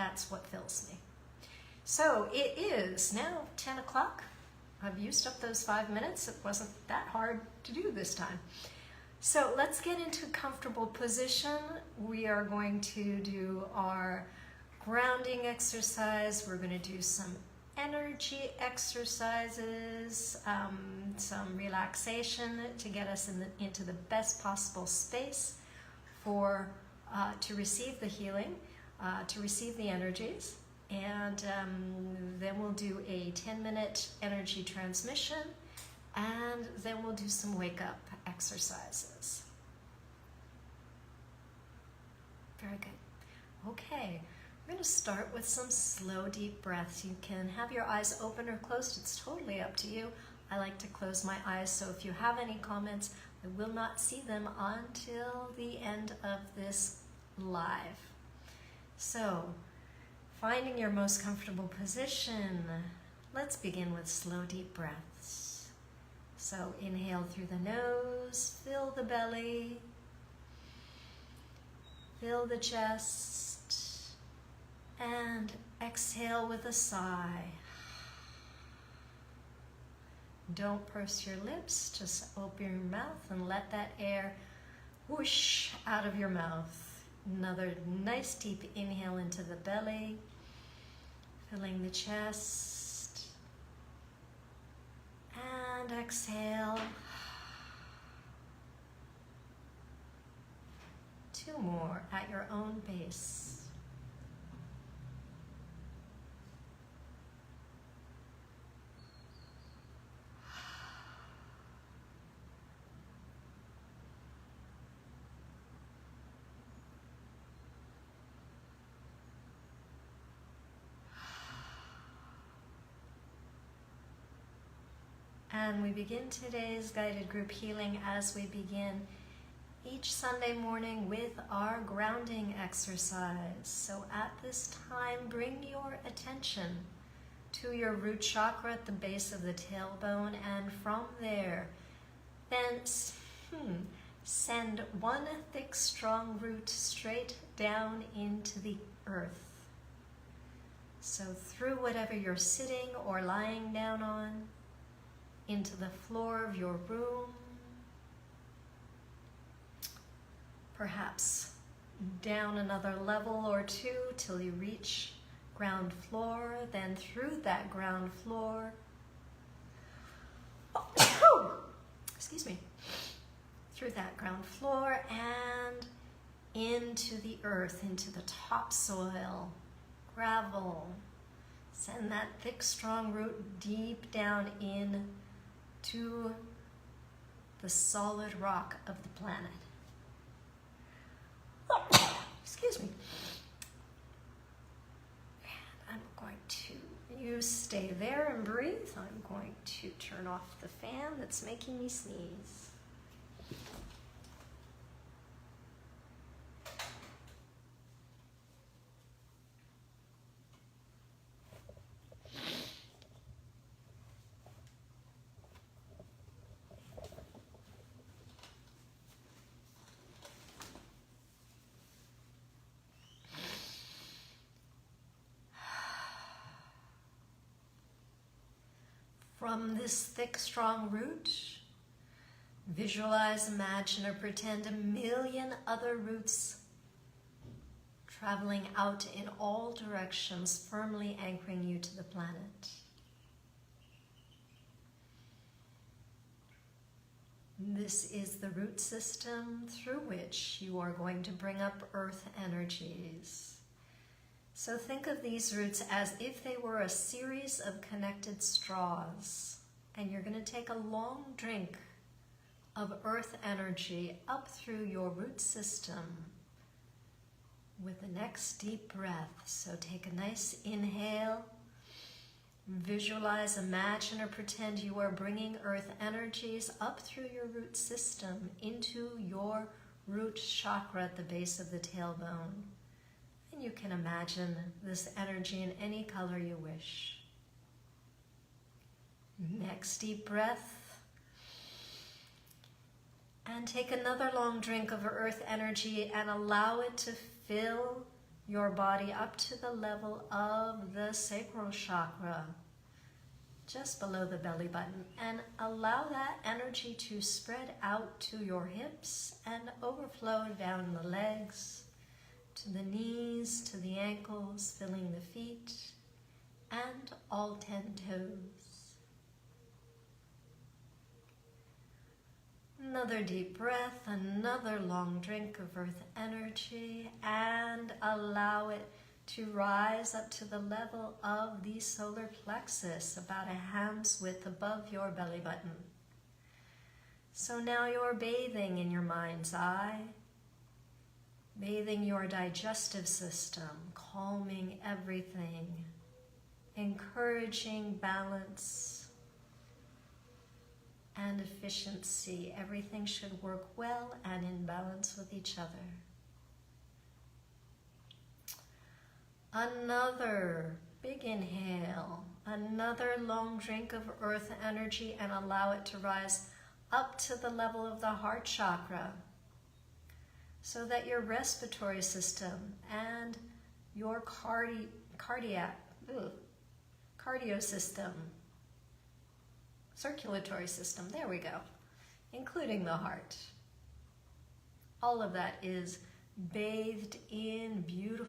That's what fills me. So it is now 10 o'clock. I've used up those 5 minutes. It wasn't that hard to do this time. So let's get into a comfortable position. We are going to do our grounding exercise. We're going to do some energy exercises, some relaxation to get us into the best possible space for to receive the healing, to receive the energies. And then we'll do a 10-minute energy transmission, and then we'll do some wake-up exercises. Very good. Okay, we're going to start with some slow, deep breaths. You can have your eyes open or closed. It's totally up to you. I like to close my eyes, so if you have any comments, I will not see them until the end of this live. So, finding your most comfortable position, let's begin with slow, deep breaths. So inhale through the nose, fill the belly, fill the chest, and exhale with a sigh. Don't purse your lips, just open your mouth and let that air whoosh out of your mouth. Another nice deep inhale into the belly, filling the chest, and exhale. 2 more at your own pace. And we begin today's guided group healing as we begin each Sunday morning with our grounding exercise. So at this time, bring your attention to your root chakra at the base of the tailbone, and from there, then send one thick, strong root straight down into the earth. So through whatever you're sitting or lying down on, into the floor of your room, perhaps down another level or 2 till you reach ground floor, then through that ground floor, excuse me, through that ground floor and into the earth, into the topsoil, gravel. Send that thick, strong root deep down in to the solid rock of the planet. Excuse me. And I'm going to, you stay there and breathe. I'm going to turn off the fan that's making me sneeze. From this thick, strong root, visualize, imagine, or pretend 1,000,000 other roots traveling out in all directions, firmly anchoring you to the planet. This is the root system through which you are going to bring up earth energies. So think of these roots as if they were a series of connected straws, and you're going to take a long drink of earth energy up through your root system with the next deep breath. So take a nice inhale, visualize, imagine, or pretend you are bringing earth energies up through your root system into your root chakra at the base of the tailbone. And you can imagine this energy in any color you wish. Next deep breath. And take another long drink of earth energy and allow it to fill your body up to the level of the sacral chakra, just below the belly button, and allow that energy to spread out to your hips and overflow down the legs, to the knees, to the ankles, filling the feet, and all 10 toes. Another deep breath, another long drink of earth energy, and allow it to rise up to the level of the solar plexus, about a hand's width above your belly button. So now you're bathing in your mind's eye, bathing your digestive system, calming everything, encouraging balance and efficiency. Everything should work well and in balance with each other. Another big inhale, another long drink of earth energy, and allow it to rise up to the level of the heart chakra, so that your respiratory system and your cardio system, circulatory system, there we go, including the heart, all of that is bathed in beautiful.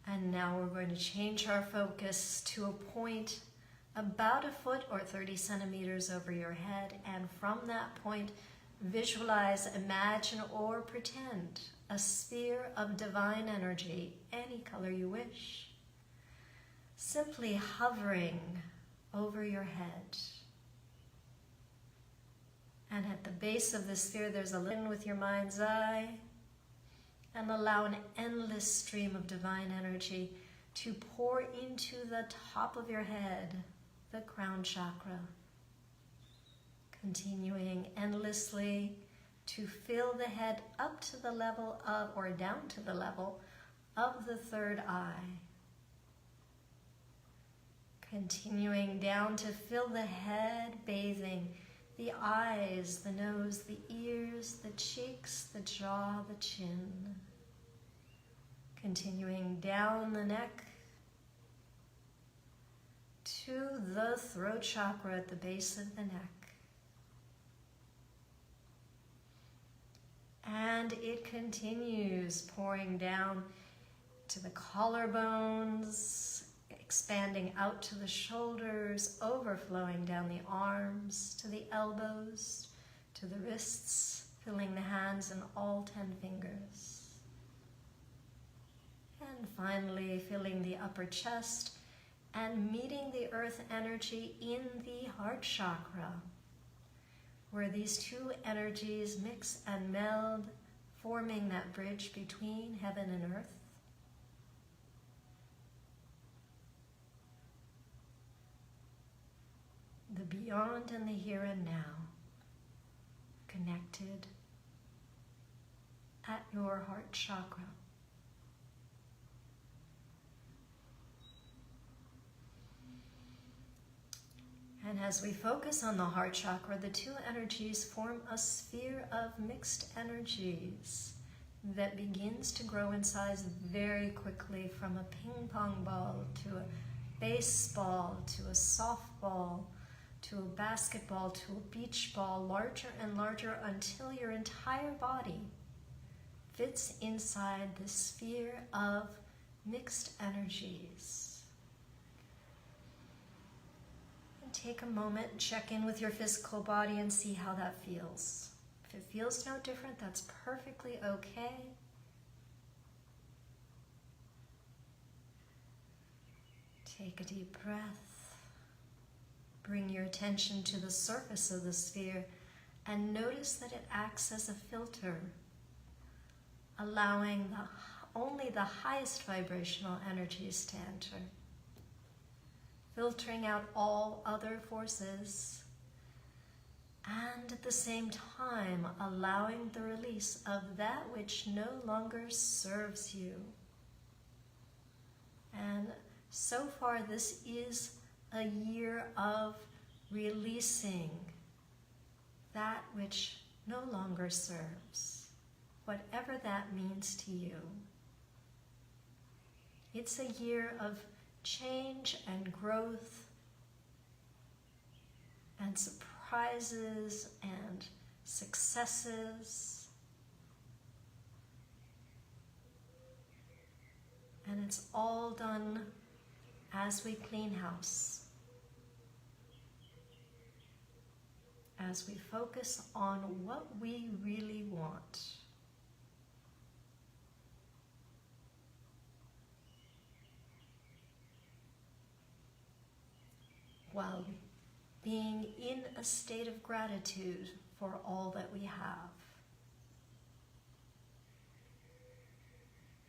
And now we're going to change our focus to a point about a foot or 30 centimeters over your head, and from that point, visualize, imagine, or pretend a sphere of divine energy, any color you wish, simply hovering over your head. And at the base of the sphere, there's a line with your mind's eye, and allow an endless stream of divine energy to pour into the top of your head, the crown chakra, continuing endlessly to fill the head up to the level of, or down to the level of the third eye. Continuing down to fill the head, bathing the eyes, the nose, the ears, the cheeks, the jaw, the chin. Continuing down the neck to the throat chakra at the base of the neck. And it continues pouring down to the collarbones, expanding out to the shoulders, overflowing down the arms, to the elbows, to the wrists, filling the hands and all 10 fingers. And finally, filling the upper chest and meeting the earth energy in the heart chakra, where these two energies mix and meld, forming that bridge between heaven and earth. The beyond and the here and now, connected at your heart chakra. And as we focus on the heart chakra, the two energies form a sphere of mixed energies that begins to grow in size very quickly, from a ping pong ball to a baseball to a softball to a basketball to a beach ball, larger and larger until your entire body fits inside this sphere of mixed energies. And take a moment and check in with your physical body and see how that feels. If it feels no different, that's perfectly okay. Take a deep breath. Bring your attention to the surface of the sphere and notice that it acts as a filter, allowing only the highest vibrational energies to enter, filtering out all other forces, and at the same time allowing the release of that which no longer serves you. And so far, this is a year of releasing that which no longer serves, whatever that means to you. It's a year of change and growth and surprises and successes. And it's all done as we clean house, as we focus on what we really want. While being in a state of gratitude for all that we have.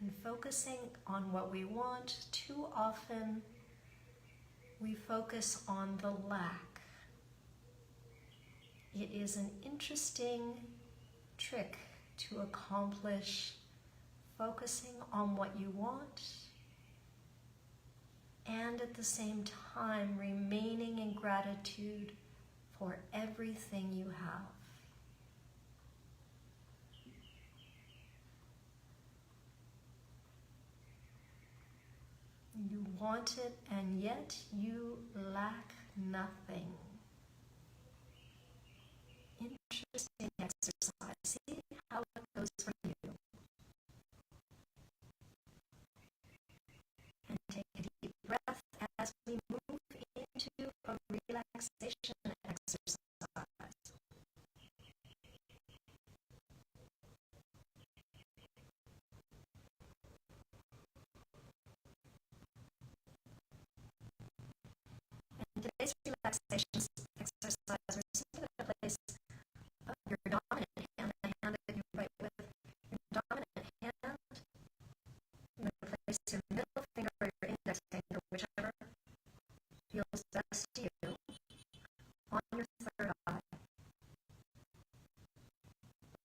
And focusing on what we want, too often we focus on the lack. It is an interesting trick to accomplish focusing on what you want and at the same time remaining in gratitude for everything you have. You want it, and yet you lack nothing. Interesting exercise. See how it goes for you. And take a deep breath as we move into a relaxation exercise. And today's relaxation exercise, we're sitting in a place of your dominant hand, the hand that you write with. Your dominant hand, you're going to place your middle finger or your index finger, whichever feels best to you, on your third eye.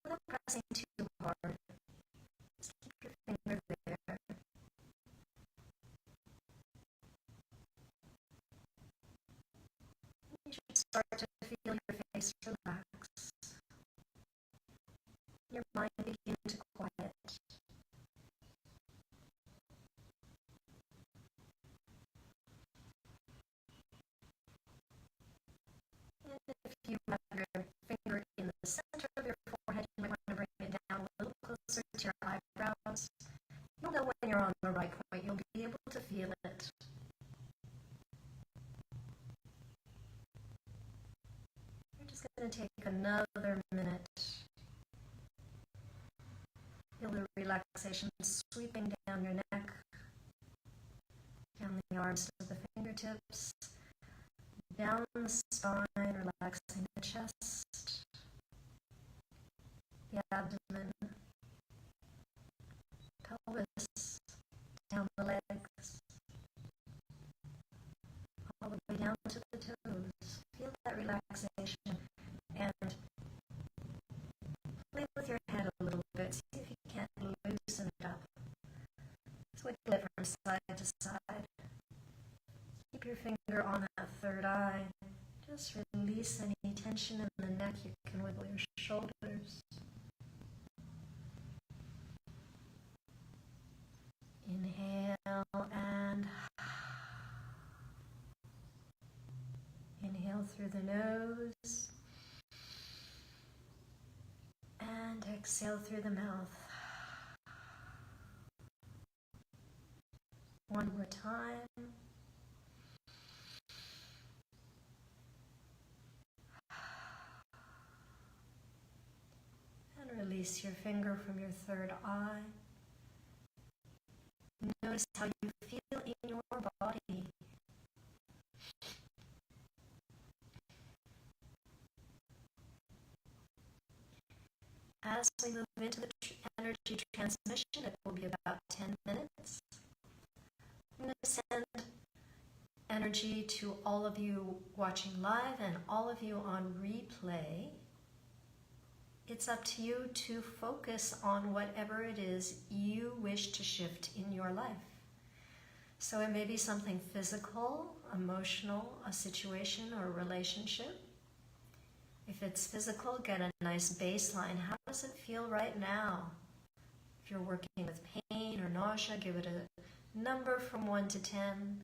Without pressing too hard, just keep your finger there. You should start to feel your face relax. Your mind begin to quiet. And if you have your finger in the center of your forehead, you might want to bring it down a little closer to your eyebrows. You'll know when you're on the right point. You'll be able to feel it. You're just going to take another minute. Feel the relaxation sweeping down your neck, down the arms to the fingertips, down the spine, relaxing the chest, the abdomen, pelvis, down the legs, all the way down to the toes. Feel that relaxation and play with your head a little bit. See if you can't loosen it up. Switch it from side to side. Keep your finger on that third eye. Just release any tension in the neck. You can wiggle your shoulders. Inhale and inhale through the nose and exhale through the mouth. One more time. And release your finger from your third eye. Notice how you feel in your body. As we move into the energy transmission, it will be about 10 minutes. I'm going to send energy to all of you watching live and all of you on replay. It's up to you to focus on whatever it is you wish to shift in your life. So it may be something physical, emotional, a situation, or a relationship. If it's physical, get a nice baseline. How does it feel right now? If you're working with pain or nausea, give it a number from 1 to 10.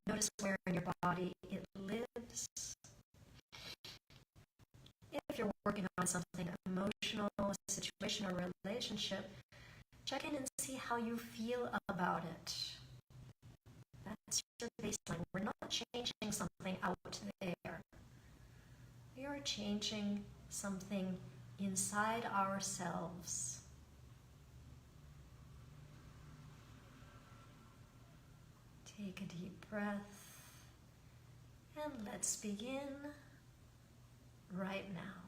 Notice where in your body it lives. If you're working on something emotional, a situation or relationship, check in and see how you feel about it. That's your baseline. We're not changing something out there. We are changing something inside ourselves. Take a deep breath and let's begin right now.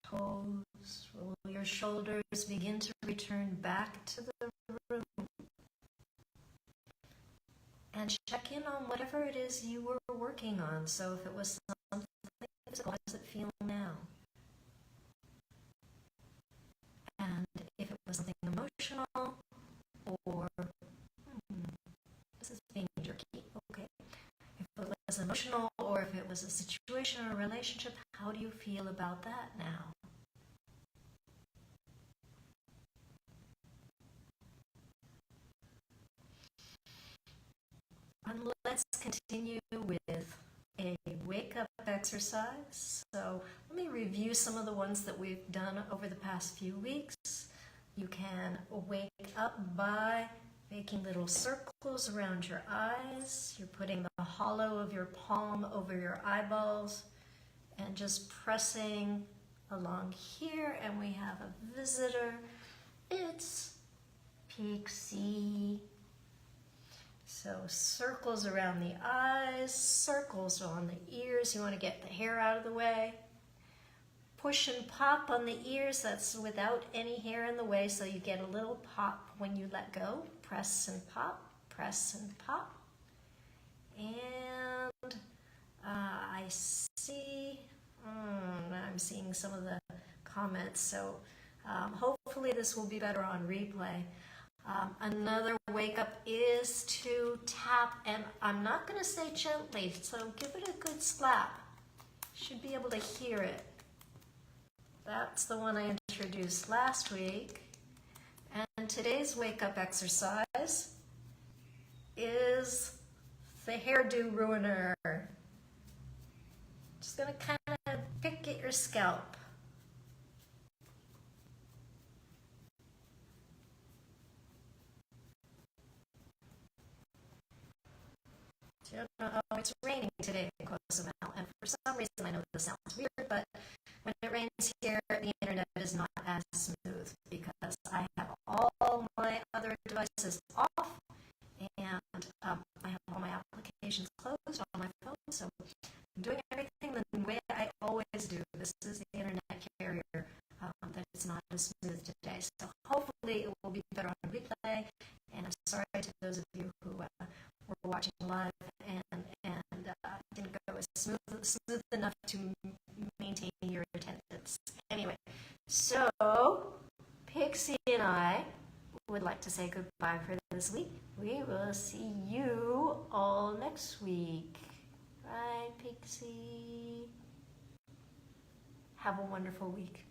toes. Roll your shoulders. Begin to return back to the room. And check in on whatever it is you were working on. So if it was something physical, how does it feel now? And if it was something emotional, or this is being jerky, okay. If it was emotional, or if it was a situation or a relationship, how do you feel about that now? And let's continue with a wake-up exercise. So let me review some of the ones that we've done over the past few weeks. You can wake up by making little circles around your eyes. You're putting the hollow of your palm over your eyeballs and just pressing along here. And we have a visitor. It's Pixie. So circles around the eyes, circles on the ears. You want to get the hair out of the way. Push and pop on the ears. That's without any hair in the way, so you get a little pop when you let go. Press and pop, press and pop. And I see, I'm seeing some of the comments, so hopefully this will be better on replay. Another wake up is to tap, and I'm not going to say gently, so give it a good slap. You should be able to hear it. That's the one I introduced last week. And today's wake up exercise is the hairdo ruiner. Just going to kind of pick at your scalp. Oh, it's raining today in Cozumel, and for some reason, I know this sounds weird, but when it rains here, the internet is not as smooth because I have all my other devices off, and I have all my applications closed on my phone, so I'm doing everything the way I always do. This is the internet carrier that it's not as smooth today, so hopefully it will be better on replay, and I'm sorry to those of you who were watching live and didn't go as smooth enough to maintain your attendance. Anyway, so Pixie and I would like to say goodbye for this week. We will see you all next week. Bye, Pixie. Have a wonderful week.